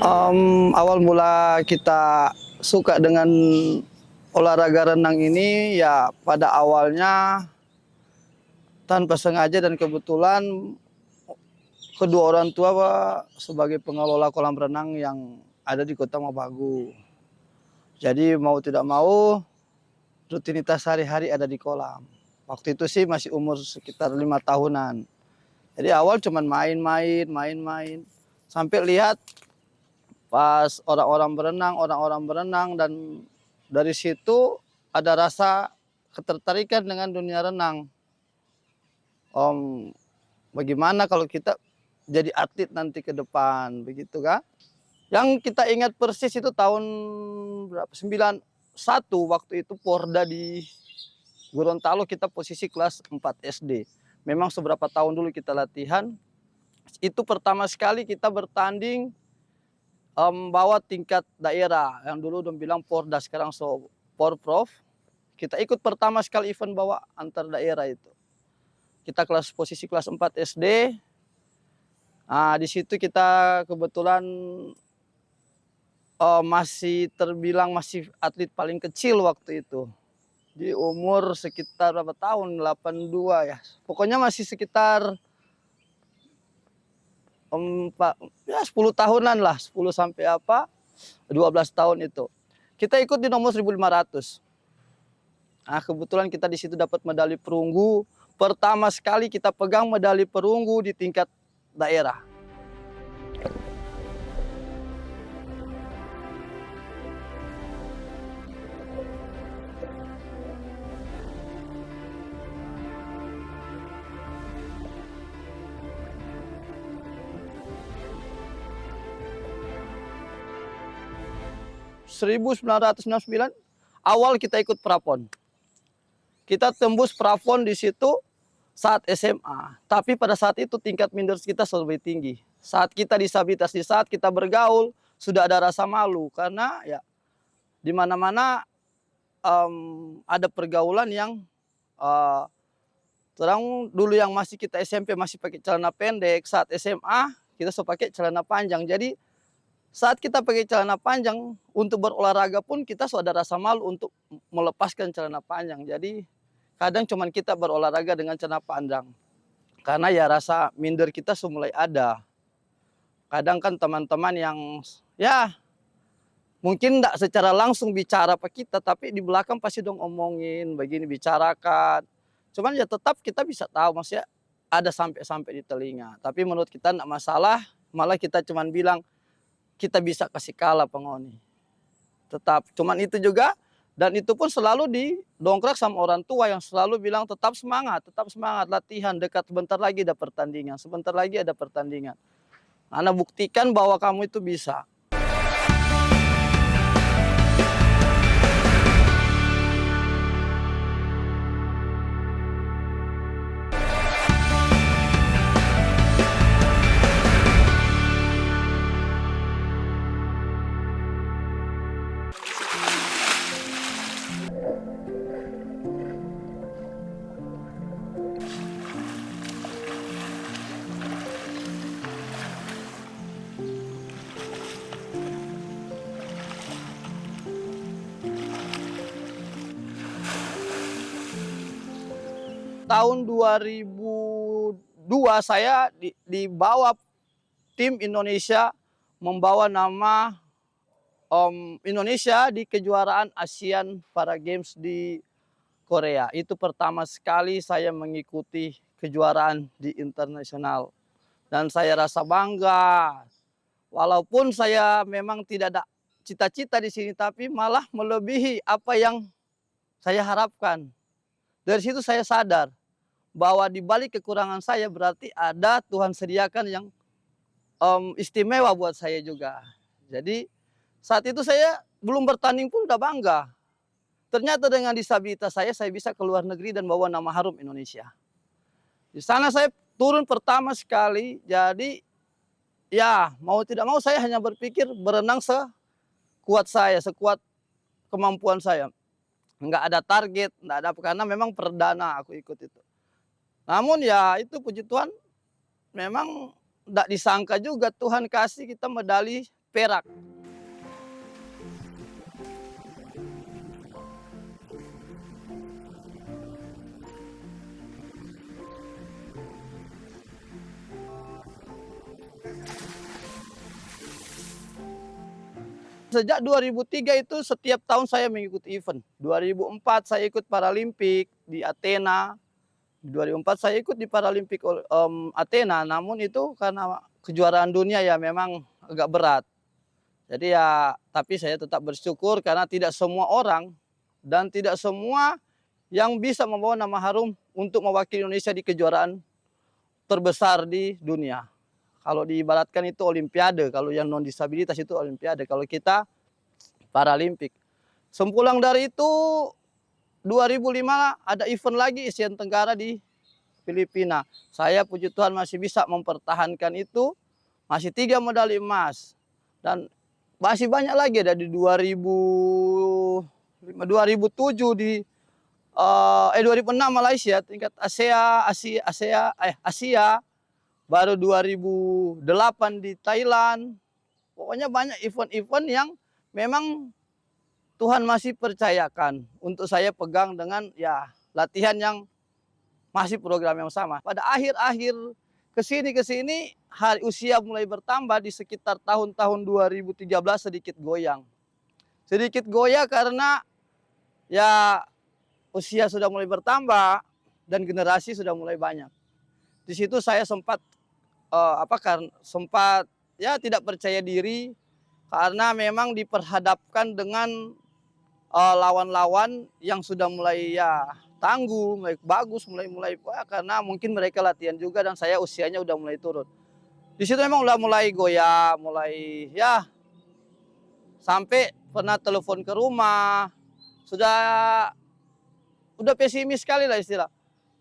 Awal mula kita suka dengan olahraga renang ini ya pada awalnya tanpa sengaja dan kebetulan kedua orang tua sebagai pengelola kolam renang yang ada di Kota Mabagu. Jadi mau tidak mau rutinitas sehari-hari ada di kolam. Waktu itu sih masih umur sekitar 5 tahunan. Jadi awal cuman main-main sampai lihat pas orang-orang berenang dan dari situ ada rasa ketertarikan dengan dunia renang. Bagaimana kalau kita jadi atlet nanti ke depan, begitu kan? Yang kita ingat persis itu tahun berapa? 91 waktu itu Porda di Gorontalo kita posisi kelas 4 SD. Memang seberapa tahun dulu kita latihan, itu pertama sekali kita bertanding bawa tingkat daerah yang dulu udah bilang Porda sekarang Porprov. Kita ikut pertama sekali event bawa antar daerah itu. Kita posisi kelas 4 SD. Nah, di situ kita kebetulan masih terbilang masih atlet paling kecil waktu itu. Di umur sekitar berapa tahun? 82 ya. Pokoknya masih sekitar 10 tahunan lah, 10 sampai 12 tahun itu. Kita ikut di nomor 1500. Nah, kebetulan kita di situ dapat medali perunggu. Pertama sekali kita pegang medali perunggu di tingkat daerah. (1999) awal kita ikut prapon. Kita tembus prapon di situ saat SMA. Tapi pada saat itu tingkat minder kita lebih tinggi. Saat kita disabilitas, di saat kita bergaul sudah ada rasa malu karena ya di mana-mana ada pergaulan yang terang dulu yang masih kita SMP masih pakai celana pendek, saat SMA kita sudah pakai celana panjang. Jadi saat kita pakai celana panjang untuk berolahraga pun kita sudah ada rasa malu untuk melepaskan celana panjang. Jadi kadang cuman kita berolahraga dengan celana panjang. Karena ya rasa minder kita mulai ada. Kadang kan teman-teman yang ya mungkin tidak secara langsung bicara ke kita, tapi di belakang pasti dong omongin, begini bicarakan. Cuman ya tetap kita bisa tahu, maksudnya ada sampai di telinga. Tapi menurut kita tidak masalah, malah kita cuman bilang, kita bisa kasih kalah pengoni. Tetap, cuman itu juga, dan itu pun selalu didongkrak sama orang tua yang selalu bilang tetap semangat, latihan, dekat sebentar lagi ada pertandingan, sebentar lagi ada pertandingan. Ana buktikan bahwa kamu itu bisa. Tahun 2002 saya dibawa tim Indonesia membawa nama Indonesia di kejuaraan ASEAN Para Games di Korea. Itu pertama sekali saya mengikuti kejuaraan di internasional. Dan saya rasa bangga. Walaupun saya memang tidak ada cita-cita di sini, tapi malah melebihi apa yang saya harapkan. Dari situ saya sadar bahwa di balik kekurangan saya berarti ada Tuhan sediakan yang istimewa buat saya juga. Jadi saat itu saya belum bertanding pun udah bangga. Ternyata dengan disabilitas saya bisa ke luar negeri dan bawa nama harum Indonesia. Di sana saya turun pertama sekali, jadi ya mau tidak mau saya hanya berpikir berenang sekuat saya, sekuat kemampuan saya. Enggak ada target, enggak ada, karena memang perdana aku ikut itu. Namun ya itu puji Tuhan memang tidak disangka juga Tuhan kasih kita medali perak. Sejak 2003 itu setiap tahun saya mengikuti event. 2004 saya ikut Paralimpik di Athena. Di 2004 saya ikut di Paralimpik Athena, namun itu karena kejuaraan dunia ya memang agak berat. Jadi ya, tapi saya tetap bersyukur karena tidak semua orang dan tidak semua yang bisa membawa nama harum untuk mewakili Indonesia di kejuaraan terbesar di dunia. Kalau diibaratkan itu olimpiade, kalau yang non disabilitas itu olimpiade, kalau kita Paralimpik. Sempulang dari itu 2005 ada event lagi Asian Tenggara di Filipina. Saya puji Tuhan masih bisa mempertahankan itu, masih 3 medali emas. Dan masih banyak lagi, ada di 2007 di 2006 Malaysia tingkat Asia, baru 2008 di Thailand. Pokoknya banyak event-event yang memang Tuhan masih percayakan untuk saya pegang dengan ya latihan yang masih program yang sama. Pada akhir-akhir kesini hari usia mulai bertambah di sekitar tahun-tahun 2013 sedikit goyang. Sedikit goyah karena ya usia sudah mulai bertambah dan generasi sudah mulai banyak. Di situ saya sempat sempat ya tidak percaya diri karena memang diperhadapkan dengan lawan-lawan yang sudah mulai ya tangguh, mulai bagus, mulai karena mungkin mereka latihan juga dan saya usianya udah mulai turun. Di situ memang udah mulai goyah, mulai ya sampai pernah telepon ke rumah, udah pesimis sekali lah istilah.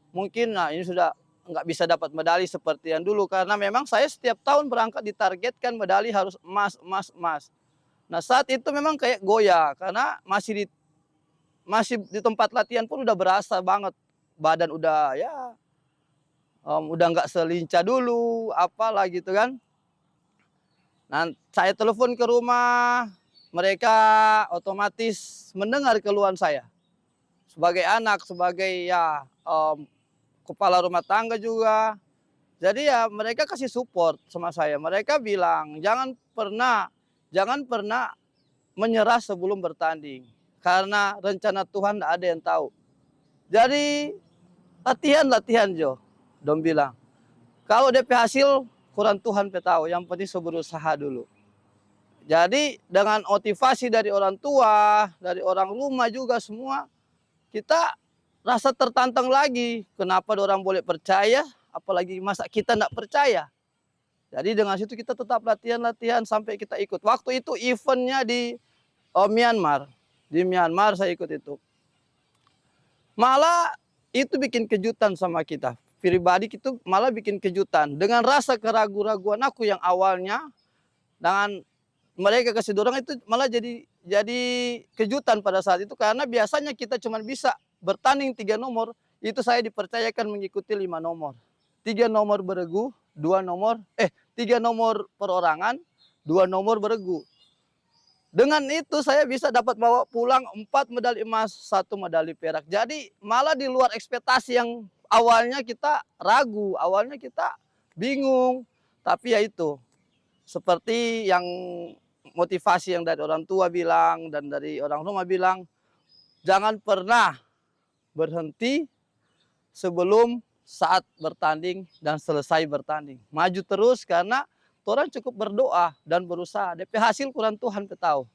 Mungkin ini sudah nggak bisa dapat medali seperti yang dulu karena memang saya setiap tahun berangkat ditargetkan medali harus emas, emas, emas. Nah saat itu memang kayak goyah karena masih di tempat latihan pun udah berasa banget badan udah ya udah nggak selincah dulu apalah gitu kan. Nah saya telepon ke rumah, mereka otomatis mendengar keluhan saya sebagai anak, sebagai ya kepala rumah tangga juga. Jadi ya mereka kasih support sama saya. Mereka bilang jangan pernah menyerah sebelum bertanding. Karena rencana Tuhan tidak ada yang tahu. Jadi latihan Jo. Dom bilang. Kalau DP hasil kurang Tuhan tahu. Yang penting berusaha dulu. Jadi dengan motivasi dari orang tua, dari orang rumah juga semua, kita rasa tertantang lagi. Kenapa orang boleh percaya, apalagi masa kita tidak percaya. Jadi dengan situ kita tetap latihan sampai kita ikut. Waktu itu eventnya di Myanmar. Di Myanmar saya ikut itu. Malah itu bikin kejutan sama kita. Pribadi itu malah bikin kejutan. Dengan rasa keraguan-raguan aku yang awalnya, dengan mereka kasih dorong itu malah jadi kejutan pada saat itu. Karena biasanya kita cuma bisa bertanding 3 nomor, itu saya dipercayakan mengikuti 5 nomor. 3 nomor beregu, 3 nomor perorangan, 2 nomor beregu. Dengan itu saya bisa dapat bawa pulang 4 medali emas, 1 medali perak. Jadi malah di luar ekspektasi yang awalnya kita ragu, awalnya kita bingung. Tapi ya itu, seperti yang motivasi yang dari orang tua bilang dan dari orang rumah bilang, jangan pernah berhenti sebelum saat bertanding dan selesai bertanding. Maju terus karena orang cukup berdoa dan berusaha. DP hasil kurang Tuhan tahu.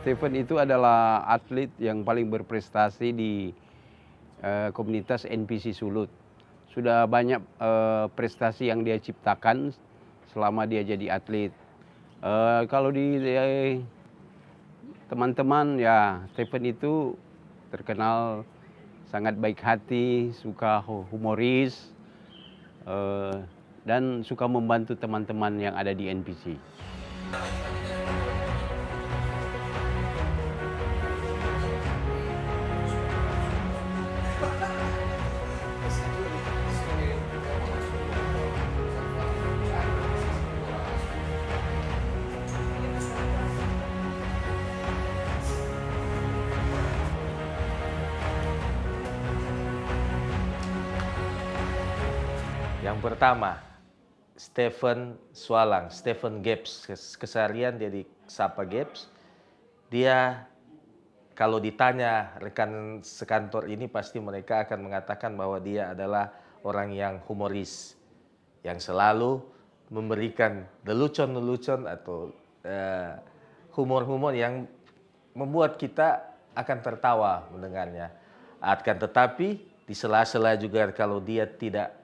Stephen itu adalah atlet yang paling berprestasi di komunitas NPC Sulut. Sudah banyak prestasi yang dia ciptakan selama dia jadi atlet. Kalau di teman-teman ya, Stephen itu terkenal sangat baik hati, suka humoris, dan suka membantu teman-teman yang ada di NPC. Yang pertama, Stephen Swalang, Stephen Gibbs. Keseharian dia di Sapa Gibbs. Dia kalau ditanya rekan sekantor ini pasti mereka akan mengatakan bahwa dia adalah orang yang humoris. Yang selalu memberikan lelucon-lelucon atau humor-humor yang membuat kita akan tertawa mendengarnya. Akan tetapi di sela-sela juga kalau dia tidak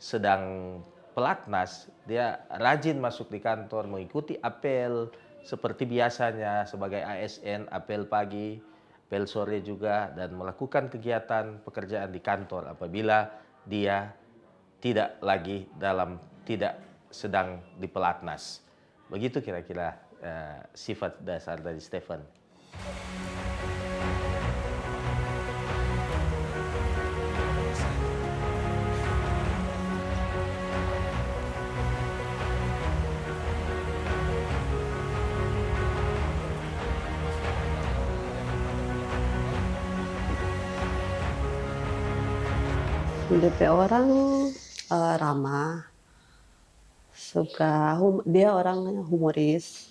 sedang pelatnas, dia rajin masuk di kantor, mengikuti apel seperti biasanya sebagai ASN, apel pagi, apel sore juga, dan melakukan kegiatan pekerjaan di kantor apabila dia tidak sedang di pelatnas. Begitu kira-kira sifat dasar dari Stephen. DP orang ramah, dia orangnya humoris,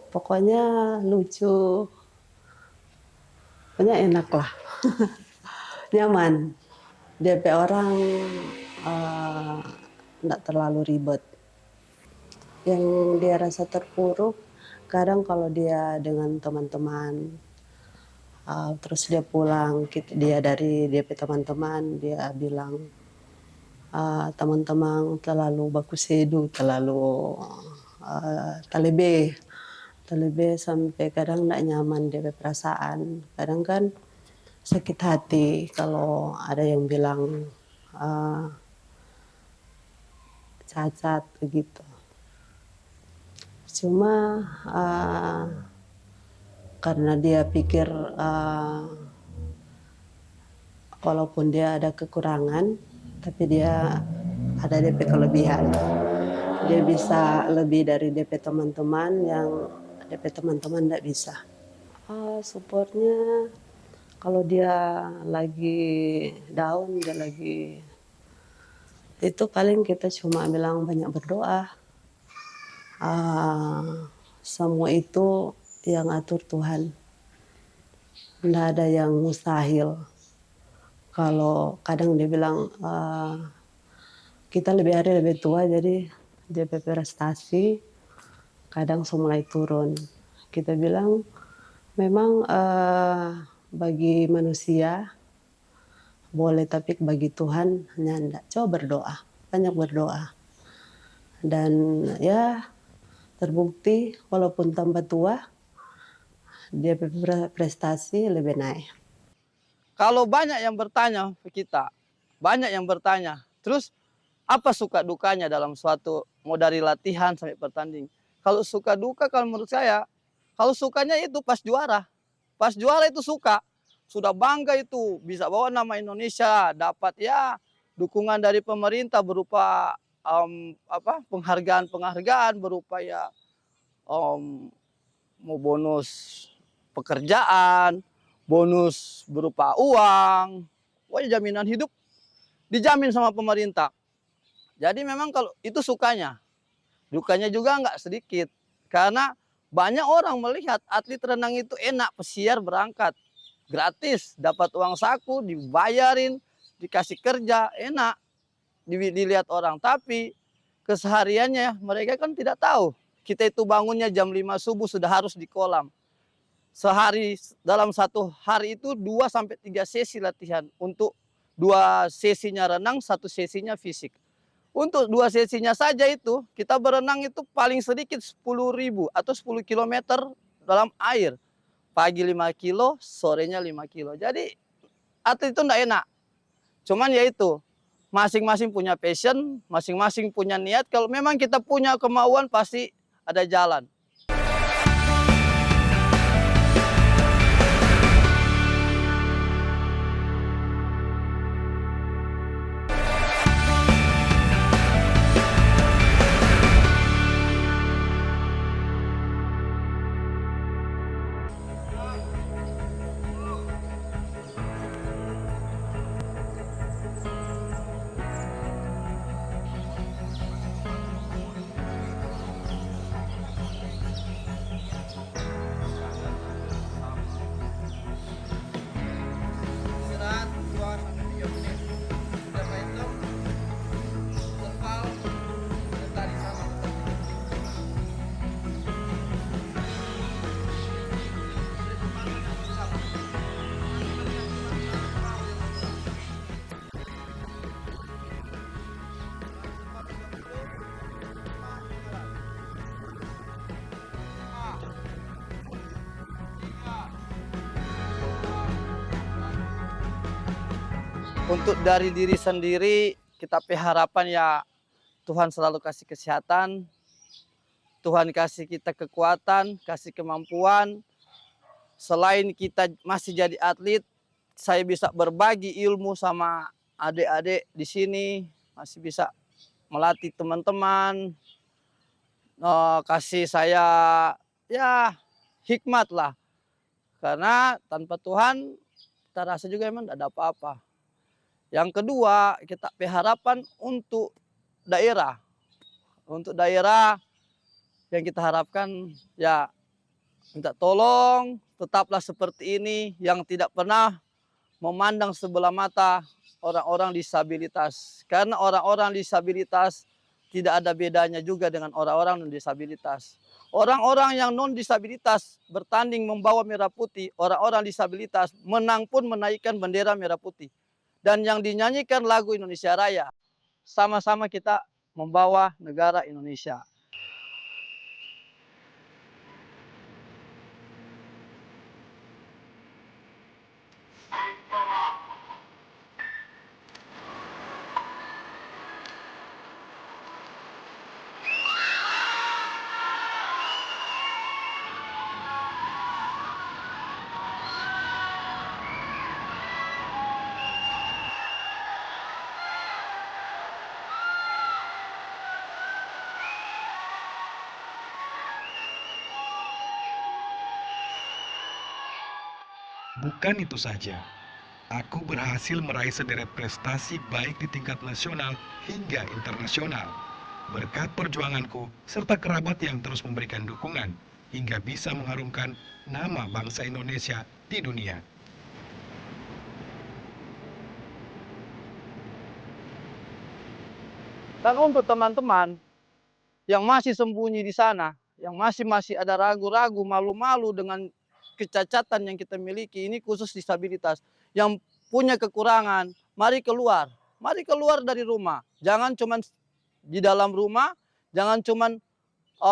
pokoknya lucu, pokoknya enak lah, nyaman. DP orang nggak terlalu ribet. Yang dia rasa terpuruk, kadang kalau dia dengan teman-teman, terus dia pulang, dia dari DP teman-teman, dia bilang teman-teman terlalu baku sedu, terlalu talebe sampai kadang tidak nyaman DP perasaan. Kadang kan sakit hati kalau ada yang bilang cacat begitu. Cuma karena dia pikir walaupun dia ada kekurangan, tapi dia ada DP kelebihan. Dia bisa lebih dari DP teman-teman yang DP teman-teman tidak bisa. Supportnya kalau dia lagi down, dia lagi itu paling kita cuma bilang banyak berdoa. Semua itu yang atur Tuhan. Tidak ada yang mustahil. Kalau kadang dia bilang kita lebih tua, jadi dia prestasi kadang mulai turun. Kita bilang memang bagi manusia boleh, tapi bagi Tuhan hanya tidak. Coba berdoa, banyak berdoa. Dan ya terbukti walaupun tambah tua, dia prestasi lebih naik. Kalau banyak yang bertanya ke kita, banyak yang bertanya, terus apa suka dukanya dalam suatu mau dari latihan sampai pertanding? Kalau suka duka, kalau menurut saya, kalau sukanya itu pas juara itu suka, sudah bangga itu bisa bawa nama Indonesia, dapat ya dukungan dari pemerintah berupa penghargaan berupa ya mau bonus pekerjaan, bonus berupa uang, pokoknya jaminan hidup dijamin sama pemerintah. Jadi memang kalau itu sukanya, dukanya juga nggak sedikit. Karena banyak orang melihat atlet renang itu enak, pesiar berangkat, gratis, dapat uang saku, dibayarin, dikasih kerja, enak, dilihat orang. Tapi kesehariannya mereka kan tidak tahu kita itu bangunnya jam 5 subuh sudah harus di kolam. Sehari, dalam 1 hari itu 2 sampai 3 sesi latihan. Untuk 2 sesinya renang, 1 sesinya fisik. Untuk 2 sesinya saja itu, kita berenang itu paling sedikit 10.000 atau 10 kilometer dalam air. Pagi 5 kilo, sorenya 5 kilo. Jadi atlet itu enggak enak. Cuman ya itu, masing-masing punya passion, masing-masing punya niat. Kalau memang kita punya kemauan, pasti ada jalan. Untuk dari diri sendiri, kita harapan ya Tuhan selalu kasih kesehatan, Tuhan kasih kita kekuatan, kasih kemampuan. Selain kita masih jadi atlet, saya bisa berbagi ilmu sama adik-adik di sini, masih bisa melatih teman-teman, kasih saya ya hikmat lah. Karena tanpa Tuhan, kita rasa juga emang tidak ada apa-apa. Yang kedua, kita harapan untuk daerah. Untuk daerah yang kita harapkan ya minta tolong tetaplah seperti ini, yang tidak pernah memandang sebelah mata orang-orang disabilitas. Karena orang-orang disabilitas tidak ada bedanya juga dengan orang-orang non-disabilitas. Orang-orang yang non-disabilitas bertanding membawa merah putih, orang-orang disabilitas menang pun menaikkan bendera merah putih. Dan yang dinyanyikan lagu Indonesia Raya, sama-sama kita membawa negara Indonesia. Bukan itu saja, aku berhasil meraih sederet prestasi baik di tingkat nasional hingga internasional. Berkat perjuanganku serta kerabat yang terus memberikan dukungan, hingga bisa mengharumkan nama bangsa Indonesia di dunia. Dan untuk teman-teman yang masih sembunyi di sana, yang masih ada ragu-ragu, malu-malu dengan kecacatan yang kita miliki, ini khusus disabilitas. Yang punya kekurangan, mari keluar dari rumah. Jangan cuma di dalam rumah, jangan cuma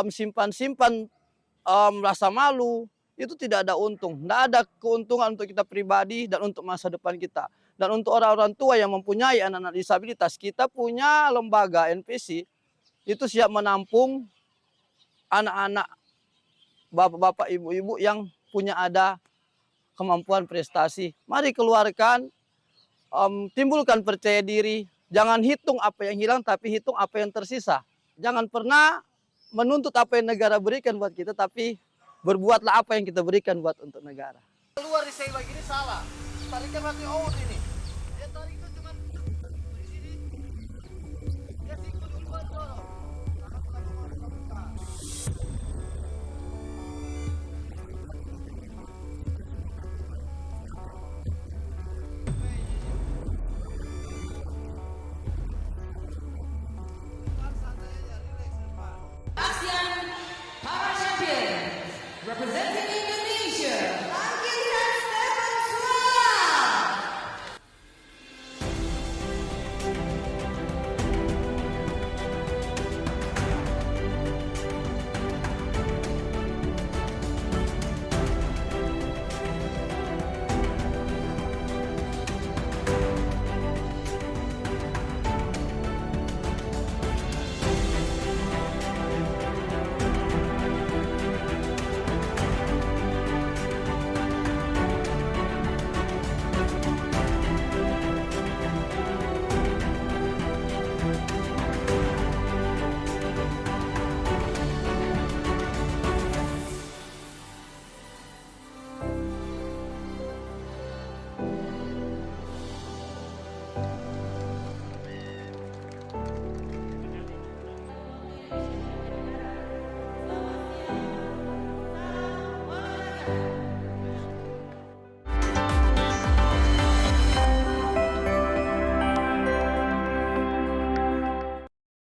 simpan-simpan rasa malu. Itu tidak ada untung, tidak ada keuntungan untuk kita pribadi dan untuk masa depan kita. Dan untuk orang-orang tua yang mempunyai anak-anak disabilitas, kita punya lembaga NPC, itu siap menampung anak-anak, bapak-bapak, ibu-ibu yang punya ada kemampuan prestasi. Mari keluarkan, timbulkan percaya diri. Jangan hitung apa yang hilang, tapi hitung apa yang tersisa. Jangan pernah menuntut apa yang negara berikan buat kita, tapi berbuatlah apa yang kita berikan buat untuk negara. Keluar di seimbang ini salah. Tariknya mati out ini. Dia tarik itu cuma di sini. Dia sikut keluar dorong. Presenting